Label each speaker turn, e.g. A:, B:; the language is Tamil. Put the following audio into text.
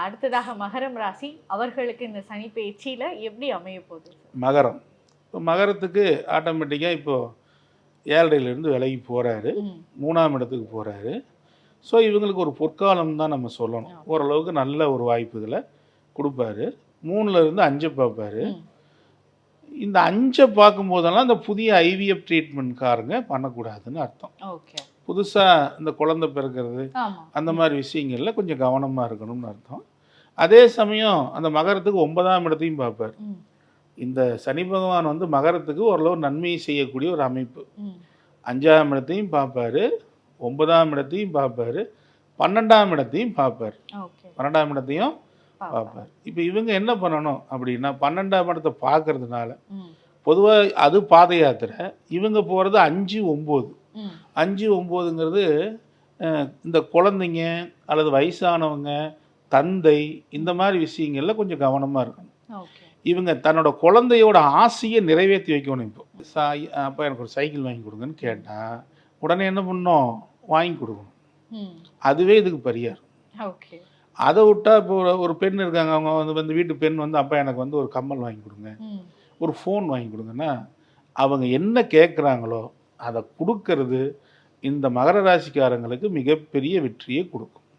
A: அடுத்ததாக மகரம் ராசி அவர்களுக்கு இந்த சனி பயிற்சியில எப்படி அமைய போகுது?
B: மகரம், இப்போ மகரத்துக்கு ஆட்டோமேட்டிக்காக இப்போது 7லேருந்து விலகி போகிறாரு, 3ஆம் இடத்துக்கு போகிறாரு. ஸோ இவங்களுக்கு ஒரு பொற்காலம் தான் நம்ம சொல்லணும். ஓரளவுக்கு நல்ல ஒரு வாய்ப்புகளை கொடுப்பாரு. 3லேருந்து 5 பார்ப்பாரு. இந்த 5 பார்க்கும்போதெல்லாம் இந்த புதிய ஐவிஎஃப் ட்ரீட்மெண்ட்காரங்க பண்ணக்கூடாதுன்னு அர்த்தம். புதுசாக இந்த குழந்தை பிறக்கிறது அந்த மாதிரி விஷயங்களில் கொஞ்சம் கவனமாக இருக்கணும்னு அர்த்தம். அதே சமயம் அந்த மகரத்துக்கு 9ஆம் இடத்தையும் பார்ப்பார். இந்த சனி பகவான் வந்து மகரத்துக்கு ஓரளவு நன்மையை செய்யக்கூடிய ஒரு அமைப்பு. 5ஆம் இடத்தையும் பார்ப்பார், 9ஆம் இடத்தையும் பார்ப்பார், 12ஆம் இடத்தையும் பார்ப்பார். 12ஆம் இடத்தையும் பார்ப்பார். இப்போ இவங்க என்ன பண்ணணும் அப்படின்னா 12ஆம் இடத்தை பார்க்கறதுனால பொதுவாக அது பாத யாத்திரை, இவங்க போகிறது 5, 9. 5, 9ங்கிறது இந்த குழந்தைங்க அல்லது வயசானவங்க, தந்தை, இந்த மாதிரி விஷயங்களில் கொஞ்சம் கவனமாக இருக்கணும். இவங்க தன்னோட குழந்தையோட ஆசையை நிறைவேற்றி வைக்கணும். இப்போ அப்போ எனக்கு ஒரு சைக்கிள் வாங்கி கொடுங்கன்னு கேட்டால் உடனே என்ன பண்ணணும்? வாங்கி கொடுக்கணும். அதுவே இதுக்கு பரிகாரம். அதை விட்டால் இப்போ ஒரு பெண் இருக்காங்க, அவங்க வந்து வீட்டு பெண் வந்து அப்பா எனக்கு வந்து ஒரு கம்மல் வாங்கி கொடுங்க, ஒரு ஃபோன் வாங்கி கொடுங்கன்னா அவங்க என்ன கேட்குறாங்களோ அதை கொடுக்கறது இந்த மகர ராசிக்காரங்களுக்கு மிகப்பெரிய வெற்றியை கொடுக்கும்.